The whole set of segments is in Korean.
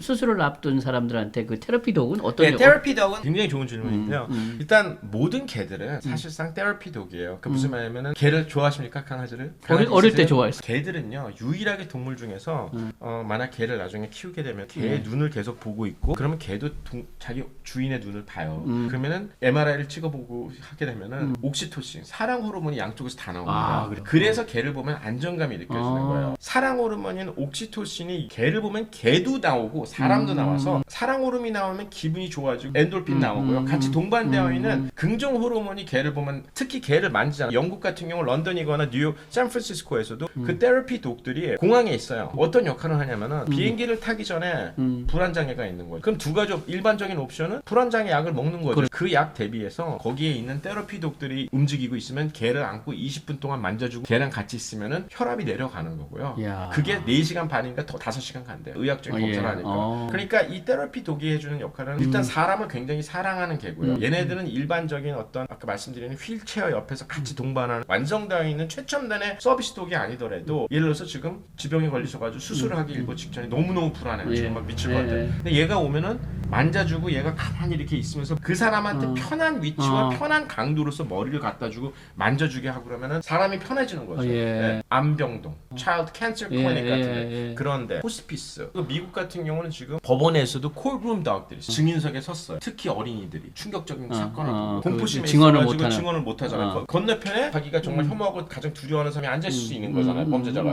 수술을 앞둔 사람들한테 그 테라피 독은 어떤 네, 테라피 독은 굉장히 좋은 질문인데요. 일단 모든 개들은 음. 사실상 테라피 독이에요. 그 무슨 말이냐면은 개를 좋아하십니까? 강아지를? 어릴 때 좋아했어요. 개들은요 유일하게 동물 중에서 만약 개를 나중에 키우게 되면 개의 눈을 계속 보고 있고 그러면 개도 자기 주인의 눈을 봐요. 그러면은 MRI를 찍어보고 하게 되면은 옥시토신, 사랑 호르몬이 양쪽에서 다 나옵니다. 그래서 개를 보면 안정감이 느껴지는 거예요. 사랑 호르몬인 옥시토신이 개를 보면 개도 나오고 사람도 나와서 사랑 호르몬이 나오면 기분이 좋아지고 엔돌핀 나오고요. 같이 동반되어 있는 긍정 호르몬이 개를 보면 특히 개를 만지잖아요. 영국 같은 경우 런던이거나 뉴욕, 샌프란시스코에서도 그 테라피 독들이 공항에 있어요. 어떤 역할을 하냐면은 비행기를 타기 전에 불안장애가 있는 거죠. 그럼 두 가지 일반적인 옵션은 불안장애 약을 먹는 거죠. 그 약 대비해서 거기에 있는 테라피 독들이 움직이고 있으면 개를 안고 20분 동안 만져주고 개랑 같이 있으면은 혈압이 내려가는 거고요. 야. 그게 4시간 반인가 더 5시간 간대요. 의학적인 검사를 하니까. 그러니까 이 테라피 독이 해주는 역할은 일단 사람을 굉장히 사랑하는 개고요. 얘네들은 일반적인 어떤 아까 말씀드린 휠체어 옆에서 같이 동반하는 완성되어 있는 최첨단의 서비스 독이 아니더라도 예를 들어서 지금 지병에 걸리셔가지고 수술을 하기 일보 직전에 너무너무 불안해요. 지금 막 미칠 것 같아요. 근데 얘가 오면은 만져주고 얘가 가만히 이렇게 있으면서 그 사람한테 편한 위치와 편한 강도로서 머리를 갖다 주고 만져주게 하고 그러면은 사람이 편해지는 거죠. 네. 암병동, Child Cancer Clinic 같은 그런데 호스피스. 미국 같은 경우는 지금 법원에서도 콜룸 덕들이 증인석에 섰어요. 특히 어린이들이 충격적인 사건을 보고 공포심에 있어가지고 증언을 못하잖아요. 건너편에 자기가 정말 혐오하고 가장 두려워하는 사람이 앉아있을 수 있는 거잖아요. 범죄자가.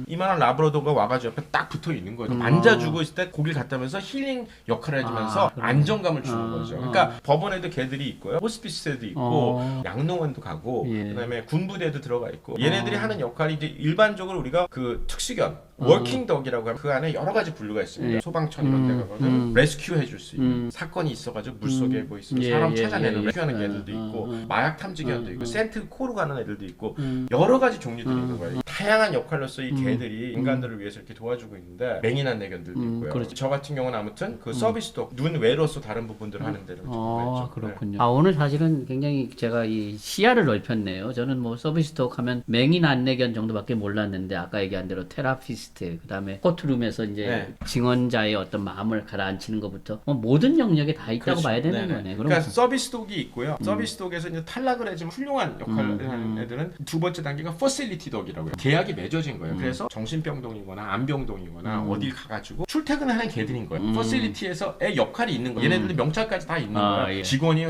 이만한 라브라도가 와가지고 옆에 딱 붙어 있는 거예요. 만져주고 있을 때 고기를 갖다면서 힐링 역할을 해주면서 안정감을 주는 거죠. 그러니까 법원에도 개들이 있고요. 호스피스에도 있고 양농원도 가고 그다음에 군부대도 들어가 있고 얘네들이 하는 역할이 이제 일반적으로 우리가 그 특수견 워킹 덕이라고 하면 그 안에 여러 가지 분류가 있습니다. 소방청 이런 데 가거든 레스큐 해줄 수 있는 사건이 있어가지고 물속에 뭐 있으면 사람 찾아내는 레스큐하는 애들도 있고 마약 탐지견도 있고 센트 코로 가는 애들도 있고 여러 가지 종류들이 있는 거예요. 다양한 역할로서 이 개들이 인간들을 위해서 이렇게 도와주고 있는데 맹인한 애견들도 있고요. 그렇죠. 저 같은 경우는 아무튼 그 서비스 덕 눈 외로서 다른 부분들을 하는 데를 아, 그렇군요. 오늘 사실은 굉장히 제가 이 시야를 넓혔네요. 저는 뭐 서비스톡 하면 맹인 안내견 정도밖에 몰랐는데 아까 얘기한 대로 테라피스트, 그다음에 코트룸에서 이제 증언자의 어떤 마음을 가라앉히는 것부터 뭐 모든 영역에 다 있다고 봐야 되는 거네. 그러니까 서비스톡이 있고요. 서비스톡에서 이제 탈락을 해지만 훌륭한 역할을 하는 애들은 두 번째 단계가 퍼실리티 덕이라고요. 계약이 맺어진 거예요. 그래서 정신병동이거나 암병동이거나 어딜 가가지고 출퇴근하는 개들인 거예요. 퍼실리티에서의 역할이 있는 거예요. 얘네들도 명찰까지 다 있는 거예요. 직원이에요.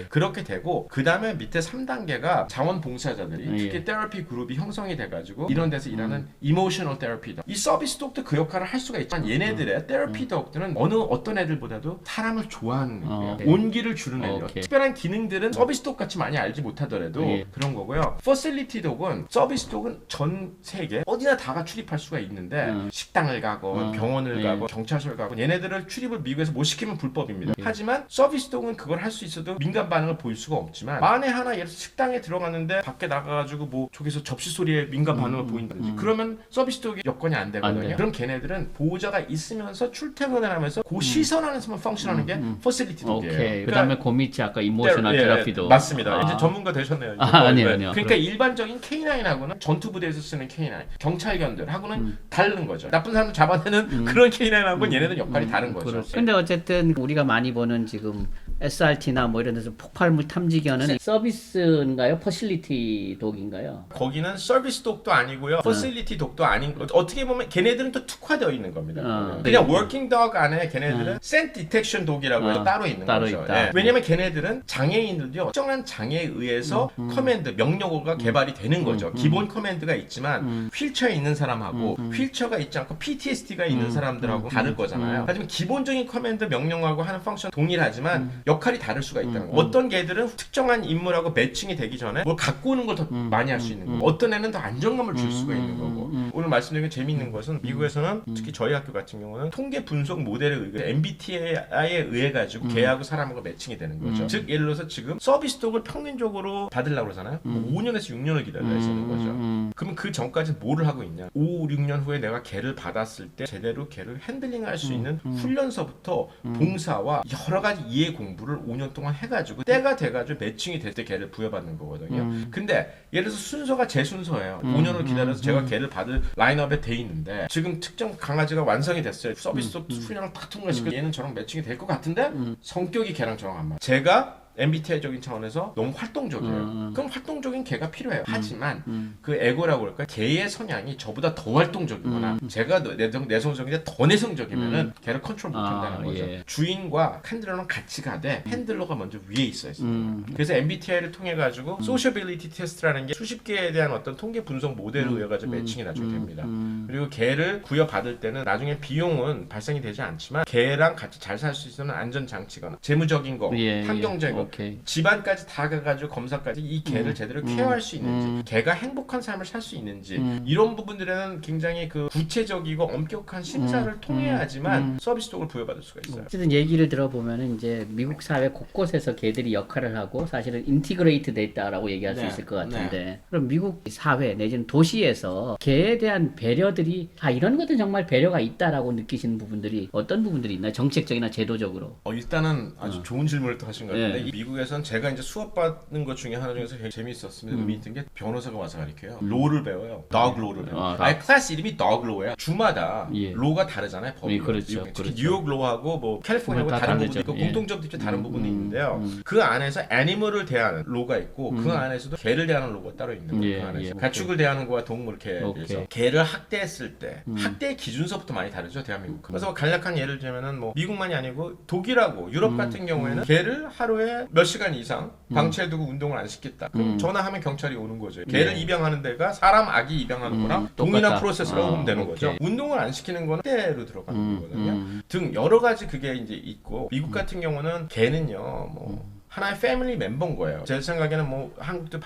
그렇게 되고 그 다음에 밑에 3단계가 자원봉사자들이 특히 테라피 그룹이 형성이 돼가지고 이런 데서 일하는 이모셔널 테라피 덕. 이 서비스 덕도 그 역할을 할 수가 있지만 얘네들의 테라피 덕들은 어떤 애들보다도 사람을 좋아하는 애들이에요. 온기를 주는 애들. 특별한 기능들은 서비스 덕 같이 많이 알지 못하더라도 그런 거고요. 퍼실리티 덕은 서비스 덕은 전 세계 어디나 다가 출입할 수가 있는데 식당을 가고 병원을 가고 경찰서를 가고 얘네들을 출입을 미국에서 못 시키면 불법입니다. 하지만 서비스 독은 그걸 할 수 있어도 민간 반응을 보일 수가 없지만 만에 하나 예를 들어서 식당에 들어갔는데 밖에 나가가지고 뭐 저기서 접시 소리에 민간 반응을 보인다든지 그러면 서비스 독이 여건이 안 되거든요. 그럼 걔네들은 보호자가 있으면서 출퇴근을 하면서 그 시선 안에서만 펑션하는 게 퍼실리티 독이에요. 그러니까 그다음에 그 밑에 아까 이모셔널 테라피도 맞습니다. 이제 전문가 되셨네요. 아니요. 그러니까 일반적인 K9하고는 전투부대에서 쓰는 K9 경찰견들하고는 다른 거죠. 나쁜 사람을 잡아내는 그런 K9하고는 얘네들 역할이 다른 거죠. 근데 어쨌든 우리가 많이 보는 지금 SRT나 뭐 이런 데서 폭발물 탐지견은 서비스인가요? 퍼실리티 독인가요? 거기는 서비스 독도 아니고요. 퍼실리티 독도 아닌 거. 어떻게 보면 걔네들은 또 특화되어 있는 겁니다. 그냥 워킹 덕 안에 걔네들은 센트 디텍션 독이라고 해서 따로 있는 거죠. 왜냐면 걔네들은 장애인들도 특정한 장애에 의해서 커맨드, 명령어가 개발이 되는 거죠. 기본 커맨드가 있지만 휠체어에 있는 사람하고 휠체어가 있지 않고 PTSD가 있는 사람들하고 다를 거잖아요. 하지만 기본적인 커맨드, 명령어하고 하는 펑션 동일하지만 역할이 다를 수가 있다는 거예요. 어떤 개들은 특정한 인물하고 매칭이 되기 전에 뭘 갖고 오는 걸 더 많이 할 수 있는 거고 어떤 애는 더 안정감을 줄 수가 있는 거고 오늘 말씀드린 게 재미있는 것은 미국에서는 특히 저희 학교 같은 경우는 통계 분석 모델에 의해 MBTI에 의해 가지고 개하고 사람하고 매칭이 되는 거죠. 즉 예를 들어서 지금 서비스 독을 평균적으로 받으려고 그러잖아요. 5년에서 6년을 기다려야 되는 거죠. 그러면 그 전까지 뭐를 하고 있냐? 5, 6년 후에 내가 개를 받았을 때 제대로 개를 핸들링할 수 있는 훈련서부터 봉사와 여러 가지 이해 공부 공부를 5년 동안 해가지고 때가 돼가지고 매칭이 될 때 개를 부여받는 거거든요. 근데 예를 들어서 순서가 제 순서예요. 5년을 기다려서 제가 개를 받을 라인업에 돼 있는데 지금 특정 강아지가 완성이 됐어요. 서비스 훈련을 탁 통과시키고 얘는 저랑 매칭이 될 것 같은데 성격이 걔랑 저랑 안 맞아. 제가 MBTI적인 차원에서 너무 활동적이에요. 그럼 활동적인 개가 필요해요. 하지만 그 에고라고 그럴까? 개의 성향이 저보다 더 활동적이거나 제가 내성적인데 더 내성적이면은 개를 컨트롤 못한다는 거죠. 예. 주인과 핸들러는 같이 가되 핸들러가 먼저 위에 있어야 돼요. 그래서 MBTI를 통해 가지고 소셔빌리티 테스트라는 게 수십 개에 대한 어떤 통계 분석 모델을 의해 가지고 매칭이 나중에 됩니다. 그리고 개를 구여받을 때는 나중에 비용은 발생이 되지 않지만 개랑 같이 잘 살 수 있는 안전 장치거나 재무적인 거, 예, 환경적인 거 오케이. 집안까지 다 가가지고 검사까지 이 개를 제대로 케어할 수 있는지 개가 행복한 삶을 살 수 있는지 이런 부분들에는 굉장히 그 구체적이고 엄격한 심사를 통해야지만 서비스 쪽을 부여받을 수가 있어요. 어쨌든 얘기를 들어보면은 이제 미국 사회 곳곳에서 개들이 역할을 하고 사실은 인티그레이트 돼 있다라고 얘기할 수 있을 것 같은데 그럼 미국 사회 내지는 도시에서 개에 대한 배려들이 이런 것들 정말 배려가 있다라고 느끼시는 부분들이 어떤 부분들이 있나요? 정책적이나 제도적으로? 일단은 아주 좋은 질문을 또 하신 것 같은데 미국에선 제가 이제 수업 받는 것 중에 하나 중에서 되게 재미있었습니다. 의미 있던 게 변호사가 와서 가르쳐요. 로를 배워요. dog law를 배워요. 클래스 이름이 dog law예요. 주마다 로가 다르잖아요. 법이. 그렇죠. 특히 뉴욕 로하고 뭐 캘리포니아하고 다른 부분이 있고 공통점도 있죠. 다른 부분이 있는데요. 그 안에서 애니멀을 대하는 로가 있고 그 안에서도 개를 대하는 로가 따로 있는 거예요. 그 안에서 가축을 대하는 거와 동물 개에서 개를 학대했을 때 학대 기준서부터 많이 다르죠. 대한민국. 그래서 간략한 예를 들면은 뭐 미국만이 아니고 독일하고 유럽 같은 경우에는 개를 하루에 몇 시간 이상 방치해두고 운동을 안 시켰다. 그럼 전화하면 경찰이 오는 거죠. 개를 입양하는 데가 사람 아기 입양하는 거랑 동일한 프로세스라고 보면 되는 거죠. 운동을 안 시키는 거는 때로 들어가는 거거든요. 등 여러 가지 그게 이제 있고 미국 같은 경우는 개는요 뭐 하나의 패밀리 멤버인 거예요. 제 생각에는 뭐 한국도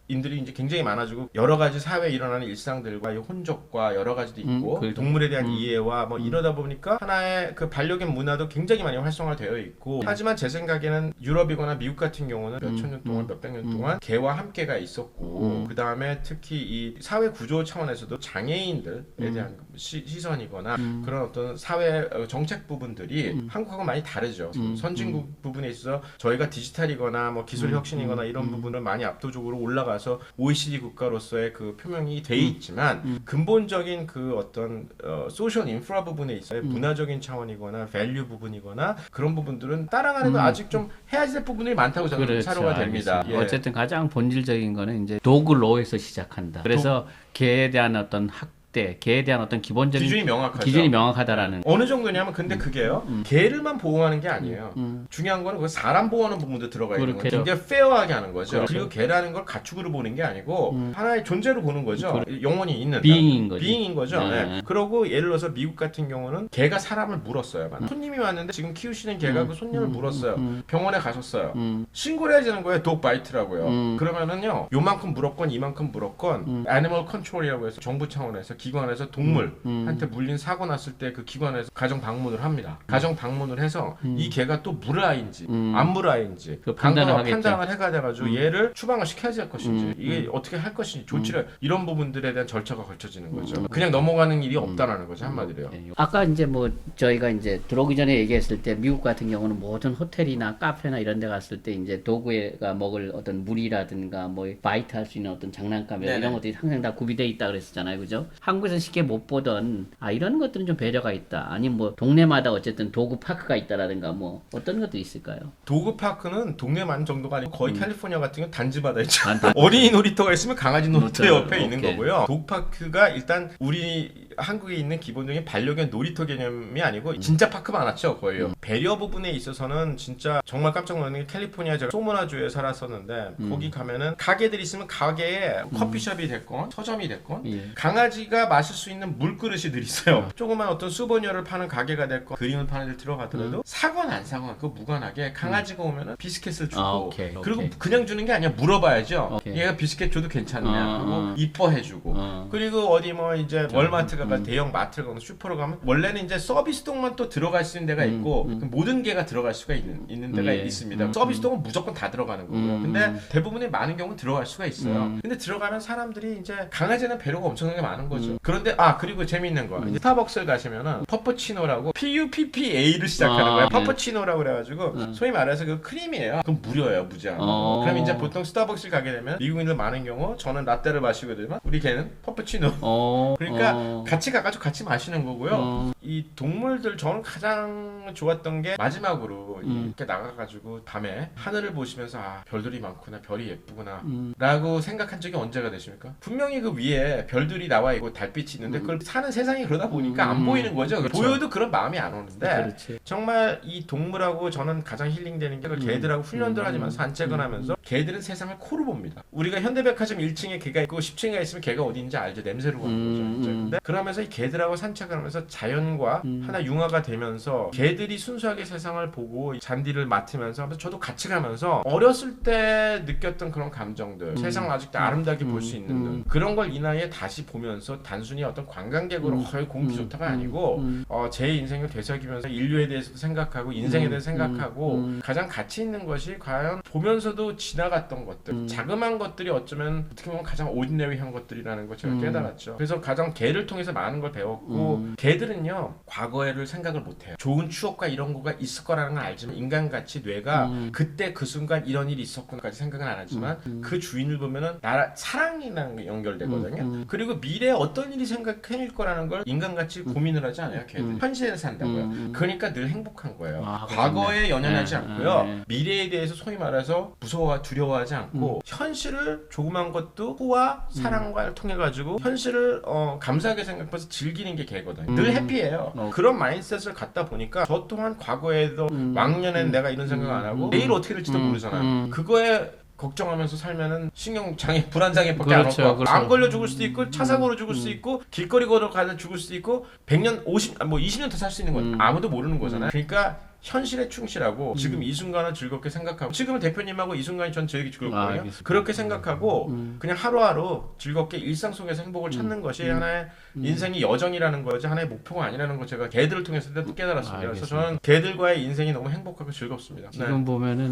인들이 이제 굉장히 많아지고 여러 가지 사회에 일어나는 일상들과 이 혼족과 여러 가지도 있고 동물에 대한 이해와 뭐 이러다 보니까 하나의 그 반려견 문화도 굉장히 많이 활성화되어 있고 하지만 제 생각에는 유럽이거나 미국 같은 경우는 몇천 년 동안 몇백 년 동안 개와 함께가 있었고 그 다음에 특히 이 사회 구조 차원에서도 장애인들에 대한 시선이거나 그런 어떤 사회 정책 부분들이 한국하고 많이 다르죠. 선진국 부분에 있어서 저희가 디지털이거나 뭐 기술 혁신이거나 이런 부분을 많이 압도적으로 올라가 OECD 국가로서의 그 표명이 돼 있지만 근본적인 그 어떤 소셜 인프라 부분에 있어요. 문화적인 차원이거나 밸류 부분이거나 그런 부분들은 따라가는 아직 좀 해야 될 부분이 많다고 저는 사료가 됩니다. 예. 어쨌든 가장 본질적인 거는 이제 도그로에서 시작한다. 그래서 개에 대한 어떤 개에 대한 어떤 기본적인 기준이 명확하다라는 어느 정도냐면 근데 그게요 개를만 보호하는 게 아니에요. 중요한 거는 그 사람 보호하는 부분도 들어가 있는 거죠. 굉장히 페어하게 하는 거죠. 그리고 개라는 걸 가축으로 보는 게 아니고 하나의 존재로 보는 거죠. 영혼이 있는 비잉인 거죠. 네. 그러고 예를 들어서 미국 같은 경우는 개가 사람을 물었어요. 손님이 왔는데 지금 키우시는 개가 그 손님을 물었어요. 병원에 가셨어요. 신고를 해야 되는 거예요. 독 바이트라고요. 그러면은요 요만큼 물었건 이만큼 물었건 애니멀 컨트롤이라고 해서 정부 차원에서 기관에서 동물한테 물린 사고 났을 때 그 기관에서 가정 방문을 합니다. 가정 방문을 해서 이 개가 또 물아인지 안 물아인지 그 판단을 해가지고 얘를 추방을 시켜야 될 것인지 이게 어떻게 할 것인지 조치를 이런 부분들에 대한 절차가 걸쳐지는 거죠. 그냥 넘어가는 일이 없다라는 거죠 한마디로요. 아까 이제 뭐 저희가 이제 들어오기 전에 얘기했을 때 미국 같은 경우는 모든 호텔이나 카페나 이런 데 갔을 때 이제 도구가 먹을 어떤 물이라든가 뭐 바이트 할 수 있는 어떤 장난감 이런 것들이 항상 다 구비돼 있다 그랬었잖아요. 그죠? 한국에서 쉽게 못 보던 이런 것들은 좀 배려가 있다. 아니면 뭐 동네마다 어쨌든 도구 파크가 있다라든가 뭐 어떤 것도 있을까요? 도구 파크는 동네만 정도가 아니고 거의 캘리포니아 같은 경우 단지마다 있죠. 어린이 놀이터가 있으면 강아지 놀이터 옆에 있는 거고요. 도구 파크가 일단 우리 한국에 있는 기본적인 반려견 놀이터 개념이 아니고 진짜 파크 많았죠 거의요. 배려 부분에 있어서는 진짜 정말 깜짝 놀라는 게 캘리포니아 제가 소모나주에 살았었는데 거기 가면은 가게들이 있으면 가게에 커피숍이 됐건 서점이 됐건 강아지가 마실 수 있는 물그릇이 늘 있어요. 조그만 어떤 수버니어를 파는 가게가 됐건 그림을 파는 데 들어가더라도 사건 안 사건 그거 무관하게 강아지가 오면은 비스켓을 주고 그리고 그냥 주는 게 아니야 물어봐야죠. 얘가 비스켓 줘도 괜찮냐 하고 이뻐해주고 그리고 어디 뭐 이제 월마트가 대형 마트를 가면 슈퍼로 가면 원래는 이제 서비스동만 또 들어갈 수 있는 데가 있고 그 모든 개가 들어갈 수가 있는 데가 있습니다. 서비스동은 무조건 다 들어가는 거고요. 근데 대부분의 많은 경우는 들어갈 수가 있어요. 근데 들어가면 사람들이 이제 강아지는 배려가 엄청나게 많은 거죠. 그런데 그리고 재미있는 거 스타벅스를 가시면은 퍼프치노라고 PUPPA를 시작하는 거예요. 퍼프치노라고 그래가지고 소위 말해서 그 크림이에요. 그럼 무료예요, 무제한. 그럼 이제 보통 스타벅스를 가게 되면 미국인들 많은 경우 저는 라떼를 마시거든요. 우리 개는 퍼프치노. 그러니까 같이 가가지고 같이 마시는 거고요. 이 동물들 저는 가장 좋았던 게 마지막으로 이렇게 나가가지고 밤에 하늘을 보시면서 별들이 많구나, 별이 예쁘구나 라고 생각한 적이 언제가 되십니까? 분명히 그 위에 별들이 나와 있고 달빛이 있는데 그걸 사는 세상이 그러다 보니까 안 보이는 거죠. 그렇죠. 보여도 그런 마음이 안 오는데 그렇지. 정말 이 동물하고 저는 가장 힐링되는 게 개들하고 훈련들 하지만 산책을 하면서 개들은 세상을 코로 봅니다. 우리가 현대백화점 1층에 개가 있고 10층에 있으면 개가 어디인지 알죠. 냄새로 가는 거죠. 근데 그러면서 이 개들하고 산책을 하면서 자연과 하나 융화가 되면서 개들이 순수하게 세상을 보고 잔디를 맡으면서 하면서 저도 같이 가면서 어렸을 때 느꼈던 그런 감정들 세상을 아직도 아름답게 볼 수 있는 눈 그런 걸 이 나이에 다시 보면서 단순히 어떤 관광객으로 공기 좋다가 아니고 제 인생을 되새기면서 인류에 대해서도 생각하고 인생에 대해서 생각하고 가장 가치 있는 것이 과연 보면서도 지나갔던 것들 자그마한 것들이 어쩌면 어떻게 보면 가장 오디너리한 것들이라는 걸 제가 깨달았죠. 그래서 가장 개를 통해서 많은 걸 배웠고 개들은요 과거에를 생각을 못해요. 좋은 추억과 이런 거가 있을 거라는 걸 알지만 인간같이 뇌가 그때 그 순간 이런 일이 있었구나까지 생각은 안 하지만 그 주인을 보면은 사랑이랑 연결되거든요. 그리고 미래에 어떤 일이 생길 거라는 걸 인간같이 고민을 하지 않아요. 개들 현실에서 산다고요. 그러니까 늘 행복한 거예요. 과거에 연연하지 않고요. 미래에 대해서 소위 말해서 무서워 두려워하지 않고 현실을 조그만 것도 후와 사랑과 통해 가지고 현실을 감사하게 생각해서 즐기는 게 개거든요. 늘 해피해요. 그런 마인드셋을 갖다 보니까 저 또한 과거에도 왕년엔 내가 이런 생각 안 하고 내일 어떻게 될지도 모르잖아요. 그거에 걱정하면서 살면은 신경장애, 불안장애밖에 안 그렇죠, 오고 그렇죠. 안 걸려 죽을 수도 있고 차 사고로 죽을 수도 있고 길거리 걸어가다 죽을 수도 있고 100년, 20년 더 살 수 있는 건 아무도 모르는 거잖아요. 그러니까 현실에 충실하고 지금 이 순간을 즐겁게 생각하고 지금은 대표님하고 이 순간이 전 되게 즐겁거든요. 그렇게 생각하고 그냥 하루하루 즐겁게 일상 속에서 행복을 찾는 것이 하나의 인생이 여정이라는 거지 하나의 목표가 아니라는 거 제가 개들을 통해서 깨달았습니다. 그래서 저는 개들과의 인생이 너무 행복하고 즐겁습니다. 지금 보면은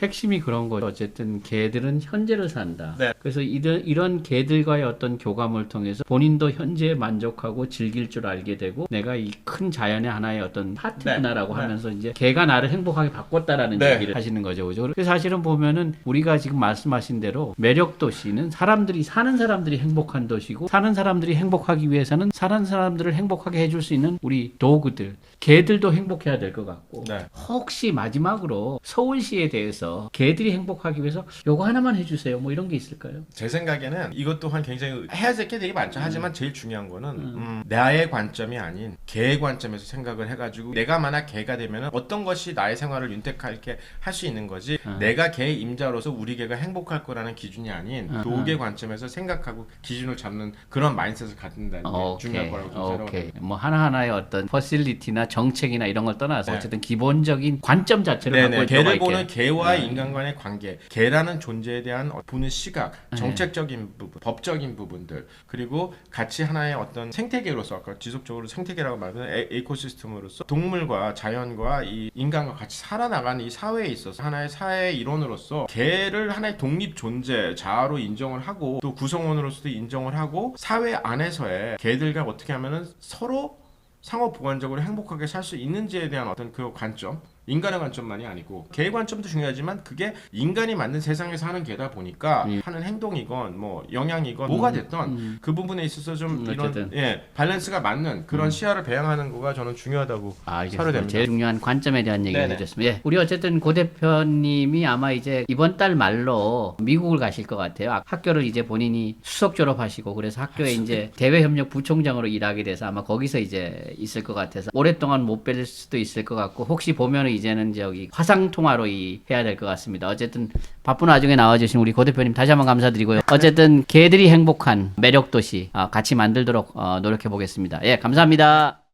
핵심이 그런 거죠. 어쨌든 개들은 현재를 산다. 네. 그래서 이런 개들과의 어떤 교감을 통해서 본인도 현재에 만족하고 즐길 줄 알게 되고 내가 이 큰 자연의 하나의 어떤 파트너라고 하면서 이제 개가 나를 행복하게 바꿨다라는 얘기를 하시는 거죠. 그죠? 그래서 사실은 보면은 우리가 지금 말씀하신 대로 매력 도시는 사는 사람들이 행복한 도시고 사는 사람들이 행복하기 위해서는 사는 사람들을 행복하게 해줄 수 있는 우리 도구들, 개들도 행복해야 될 것 같고 혹시 마지막으로 서울시에 대해서 개들이 행복하기 위해서 요거 하나만 해주세요. 뭐 이런 게 있을까요? 제 생각에는 이것 또한 굉장히 해야 될 게 되게 많죠. 하지만 제일 중요한 거는 나의 관점이 아닌 개의 관점에서 생각을 해가지고 내가 만약 개가 되면은 어떤 것이 나의 생활을 윤택하게 할 수 있는 거지 내가 개의 임자로서 우리 개가 행복할 거라는 기준이 아닌 도구의 관점에서 생각하고 기준을 잡는 그런 마인드셋을 갖는다는 게 중요할 거라고 생각합니다. 뭐 하나하나의 어떤 퍼실리티나 정책이나 이런 걸 떠나서 어쨌든 기본적인 관점 자체를 갖고 있는 개를 보는 개와 인간 간의 관계, 개라는 존재에 대한 보는 시각, 정책적인 부분, 법적인 부분들 그리고 같이 하나의 어떤 생태계로서 아까 지속적으로 생태계라고 말하는 에코시스템으로서 동물과 자연과 이 인간과 같이 살아나가는 이 사회에 있어서 하나의 사회의 일원으로서 개를 하나의 독립 존재, 자아로 인정을 하고 또 구성원으로서도 인정을 하고 사회 안에서의 개들과 어떻게 하면은 서로 상호 보완적으로 행복하게 살 수 있는지에 대한 어떤 그 관점 인간의 관점만이 아니고 개의 관점도 중요하지만 그게 인간이 만든 세상에서 하는 개다 보니까 하는 행동이건 뭐 영향이건 뭐가 됐던 그 부분에 있어서 좀 이런 밸런스가 맞는 그런 시야를 배양하는 거가 저는 중요하다고 사료됩니다. 제일 중요한 관점에 대한 얘기를 해주셨습니다. 우리 어쨌든 고 대표님이 아마 이제 이번 달 말로 미국을 가실 것 같아요. 학교를 이제 본인이 수석 졸업하시고 그래서 학교에 이제 대외협력 부총장으로 일하게 돼서 아마 거기서 이제 있을 것 같아서 오랫동안 못 뵐 수도 있을 것 같고 혹시 보면은 이제는 저기 화상 통화로 해야 될 것 같습니다. 어쨌든 바쁜 와중에 나와주신 우리 고 대표님 다시 한번 감사드리고요. 어쨌든 개들이 행복한 매력 도시 같이 만들도록 노력해 보겠습니다. 예, 감사합니다.